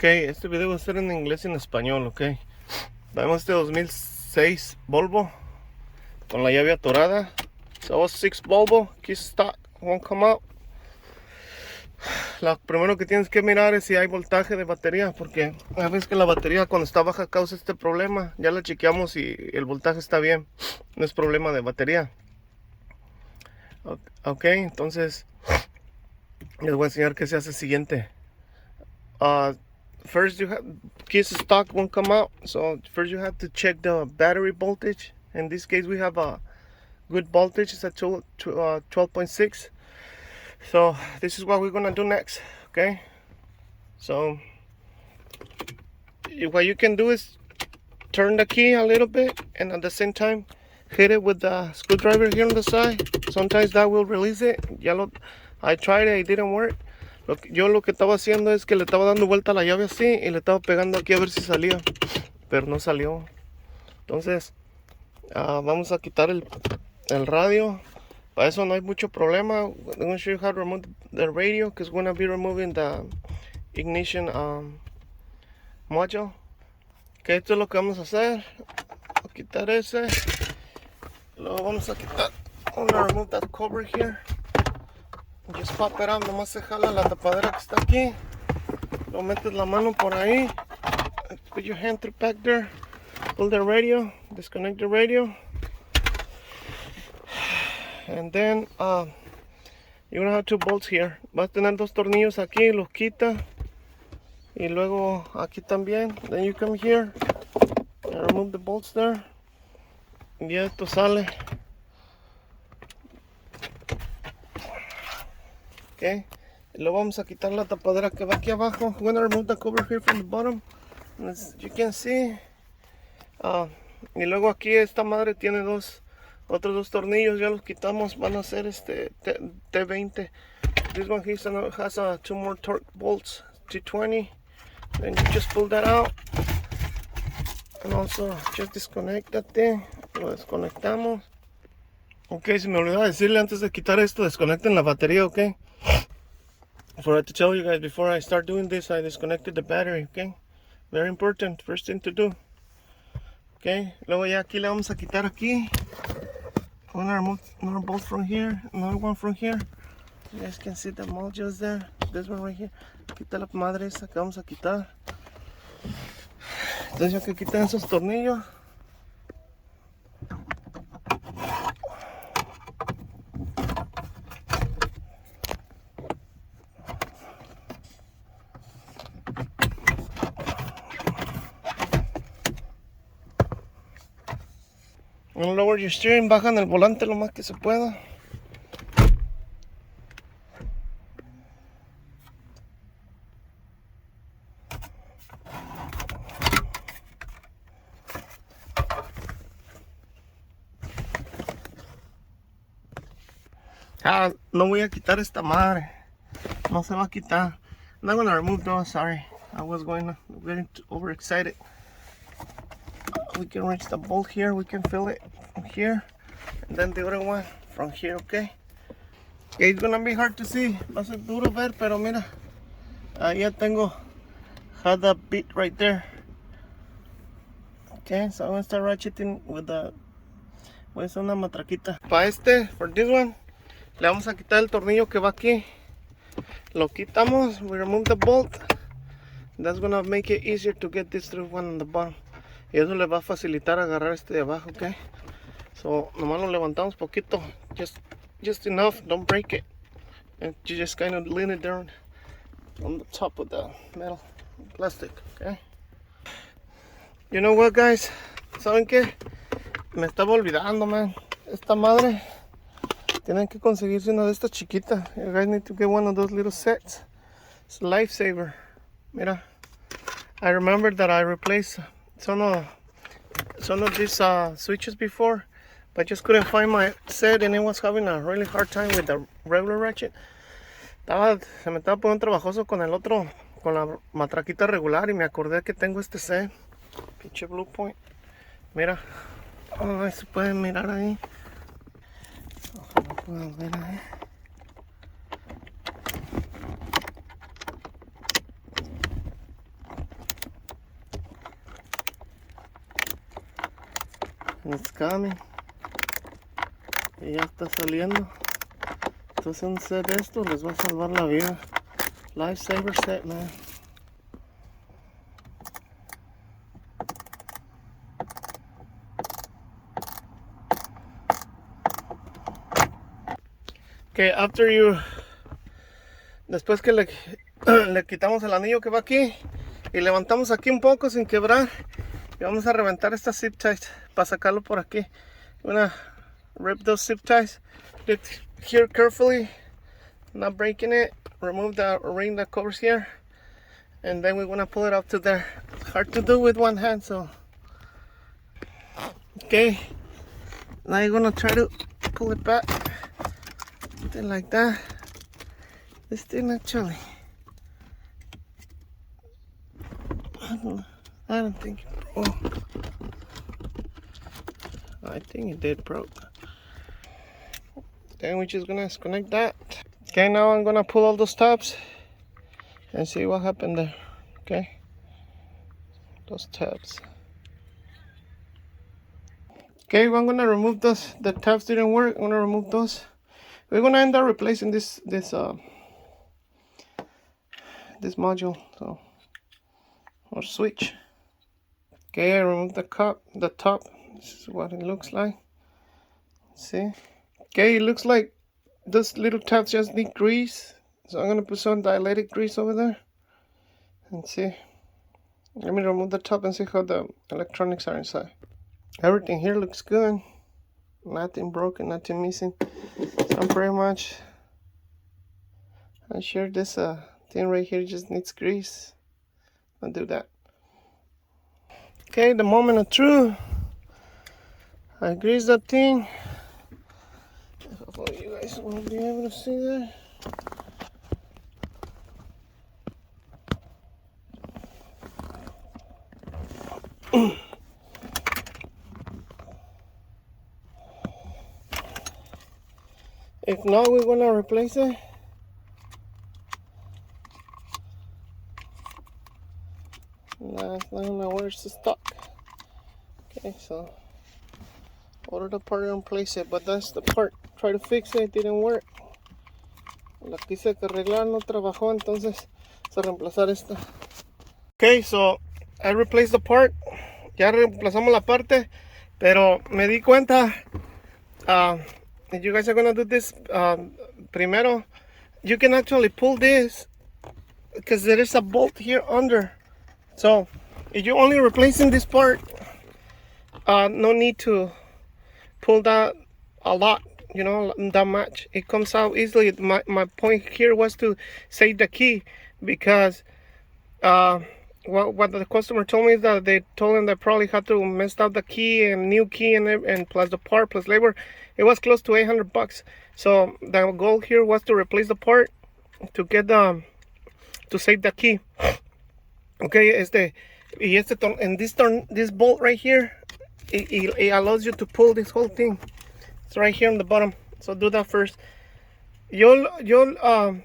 Ok, este video va a ser en inglés y en español, ok. Tenemos este 2006 Volvo con la llave atorada. So 6 Volvo, key stock, won't come out. Lo primero que tienes que mirar es si hay voltaje de batería, porque a veces que la batería cuando está baja causa este problema. Ya la chequeamos y el voltaje está bien, no es problema de batería. Ok, entonces les voy a enseñar qué se hace siguiente. First you have keys stock won't come out, so first you have to check the battery voltage. In this case we have a good voltage, it's at 12.6. So this is what we're gonna do next. Okay, so what you can do is turn the key a little bit and at the same time hit it with the screwdriver here on the side. Sometimes that will release it. I tried it, it didn't work. Yo lo que estaba haciendo es que le estaba dando vuelta a la llave así y le estaba pegando aquí a ver si salía, pero no salió. Entonces vamos a quitar el radio. Para eso no hay mucho problema. I'm going to show you how to remove the radio, because we're going to be removing the ignition module. Ok, esto es lo que vamos a hacer. Voy a quitar ese. Luego vamos a quitar. I'm going to remove that cover here. Just pop it out, nomás se jala la tapadera que está aquí. Lo metes la mano por ahí. Put your hand through back there. Pull the radio. Disconnect the radio. And then you're gonna have 2 bolts here. Vas a tener 2 tornillos aquí, los quita. Y luego aquí también. Then you come here and remove the bolts there. Y esto sale. Okay. Y luego vamos a quitar la tapadera que va aquí abajo. We're gonna remove the cover here from the bottom. As you can see. Y luego aquí esta madre tiene otros 2 tornillos, ya los quitamos, van a ser T20. This one here has 2 more torque bolts, 220. Then you just pull that out. And also just disconnect that thing. Lo desconectamos. Ok, se me olvidó decirle antes de quitar esto, desconecten la batería, ok. Forgot to tell you guys, before I start doing this, I disconnected the battery, ok. Very important, first thing to do. Ok, luego ya aquí le vamos a quitar aquí. I'm gonna remove another bolt from here, another one from here. You guys can see the modules there. This one right here. Quita la madre esa que vamos a quitar. Entonces ya que quitan esos tornillos. And lower your steering, bajan el volante lo más que se pueda. No voy a quitar esta madre. No se va a quitar. I'm not gonna remove those, sorry. I was getting overexcited. We can reach the bolt here, we can fill it from here. And then the other one from here, okay? Okay, it's gonna be hard to see. Va a ser duro ver, pero mira. Ahí ya tengo. Had that bit right there. Okay, so I'm gonna start ratcheting with the. Voy a hacer una matraquita. Para for this one, le vamos a quitar el tornillo que va aquí. Lo quitamos, we remove the bolt. That's gonna make it easier to get this through one on the bottom. Y eso le va a facilitar agarrar este de abajo, ok. So, nomás lo levantamos poquito. Just enough, don't break it. And you just kind of lean it down on the top of the metal plastic, okay. You know what, guys? ¿Saben qué? Me estaba olvidando, man. Esta madre, tienen que conseguirse una de estas chiquitas. You guys need to get one of those little sets. It's a lifesaver. Mira, I remember that I replaced some of these switches before, but just couldn't find my set, and it was having a really hard time with the regular ratchet. Se me estaba poniendo trabajoso con la matraquita regular, y me acordé que tengo este set, pinche Blue Point. Mira, se pueden mirar ahí. Ojalá puedan ver ahí. It's coming. Y ya está saliendo. Entonces un set de esto les va a salvar la vida. Lifesaver set, man. Okay, after you, después que le quitamos el anillo que va aquí y levantamos aquí un poco sin quebrar, y vamos a reventar estas zip ties para sacarlo por aquí. We're gonna rip those zip ties. Look here carefully, not breaking it. Remove the ring that covers here, and then we're gonna pull it up to there. It's hard to do with one hand, so okay. Now you're gonna try to pull it back. Something like that. This thing actually, I don't think it broke. I think it did broke. Then we're just gonna disconnect that. Okay, now I'm gonna pull all those tabs and see what happened there. Okay, those tabs. Okay, I'm gonna remove those. The tabs didn't work. I'm gonna remove those. We're gonna end up replacing this module, so, or switch. Okay, I removed the top. This is what it looks like. See? Okay, it looks like those little tabs just need grease. So I'm gonna put some dilated grease over there. And see. Let me remove the top and see how the electronics are inside. Everything here looks good. Nothing broken, nothing missing. So I'm pretty much, I'm sure this thing right here just needs grease. I'll do that. Okay, the moment of truth. I grease that thing. Hopefully you guys will be able to see that. If not, we're gonna replace it. Nah, it's not gonna work, it's stuck. Okay, so order the part and replace it, but that's the part. Try to fix it, it didn't work. La quise que arreglar, no trabajó, entonces se reemplazar esta. Okay, so I replaced the part. Ya reemplazamos la parte, pero me di cuenta. If you guys are gonna do this primero, you can actually pull this because there is a bolt here under. So if you're only replacing this part, no need to pull that a lot, you know, that much. It comes out easily. My point here was to save the key, because what the customer told me is that they told him they probably had to mess up the key and new key and plus the part plus labor. It was close to $800. So the goal here was to replace the part to get to save the key. Okay, and this bolt right here, it allows you to pull this whole thing. It's right here on the bottom. So do that first. Yo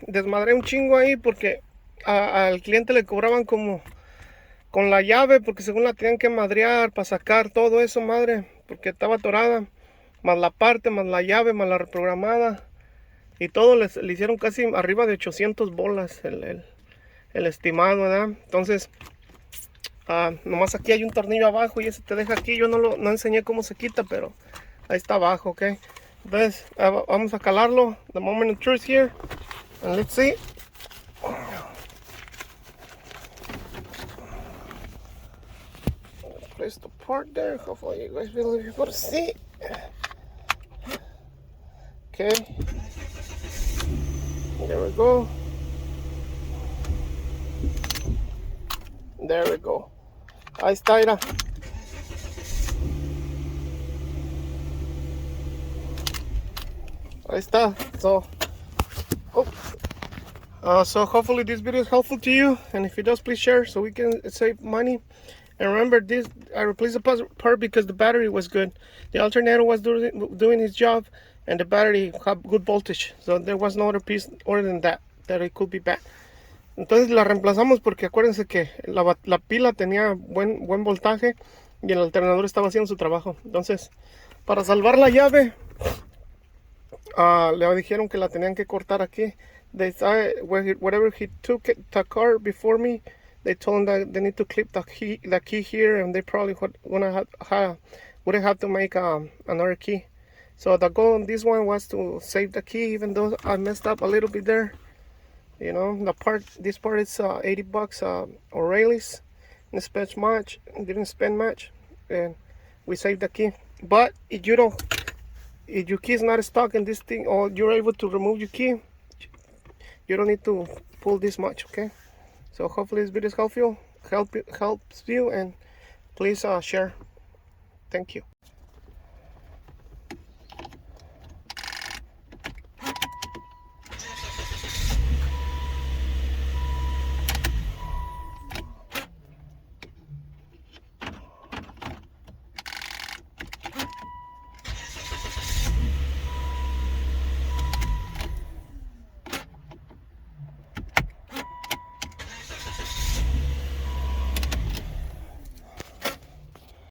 desmadré un chingo ahí porque al cliente le cobraban como con la llave, porque según la tenían que madrear para sacar todo eso, madre, porque estaba atorada, más la parte, más la llave, más la reprogramada, y todo le hicieron casi arriba de 800 bolas el estimado, ¿verdad? Entonces nomás aquí hay un tornillo abajo y ese te deja aquí. Yo no enseñé cómo se quita, pero ahí está abajo, ok. Entonces vamos a calarlo. The moment of truth here, and let's see. Place the part there. Hopefully you guys will be able to see. Okay, there we go. There we go. Ahí está, mira. Ahí está. So hopefully this video is helpful to you, and if it does, please share so we can save money. And remember, this I replaced the part because the battery was good. The alternator was doing its job, and the battery had good voltage. So there was no other piece other than that it could be bad. Entonces la reemplazamos porque acuérdense que la pila tenía buen voltaje y el alternador estaba haciendo su trabajo. Entonces, para salvar la llave, le dijeron que la tenían que cortar aquí. They thought wherever he took the car before me, they told him that they need to clip the key here, and they probably would have to make another key. So the goal on this one was to save the key, even though I messed up a little bit there. You know, this part is $80 O'Reilly's. Didn't spend much, and we saved the key. But if your key is not stuck in this thing, or you're able to remove your key, you don't need to pull this much, okay? So hopefully this video helps you, and please share. Thank you.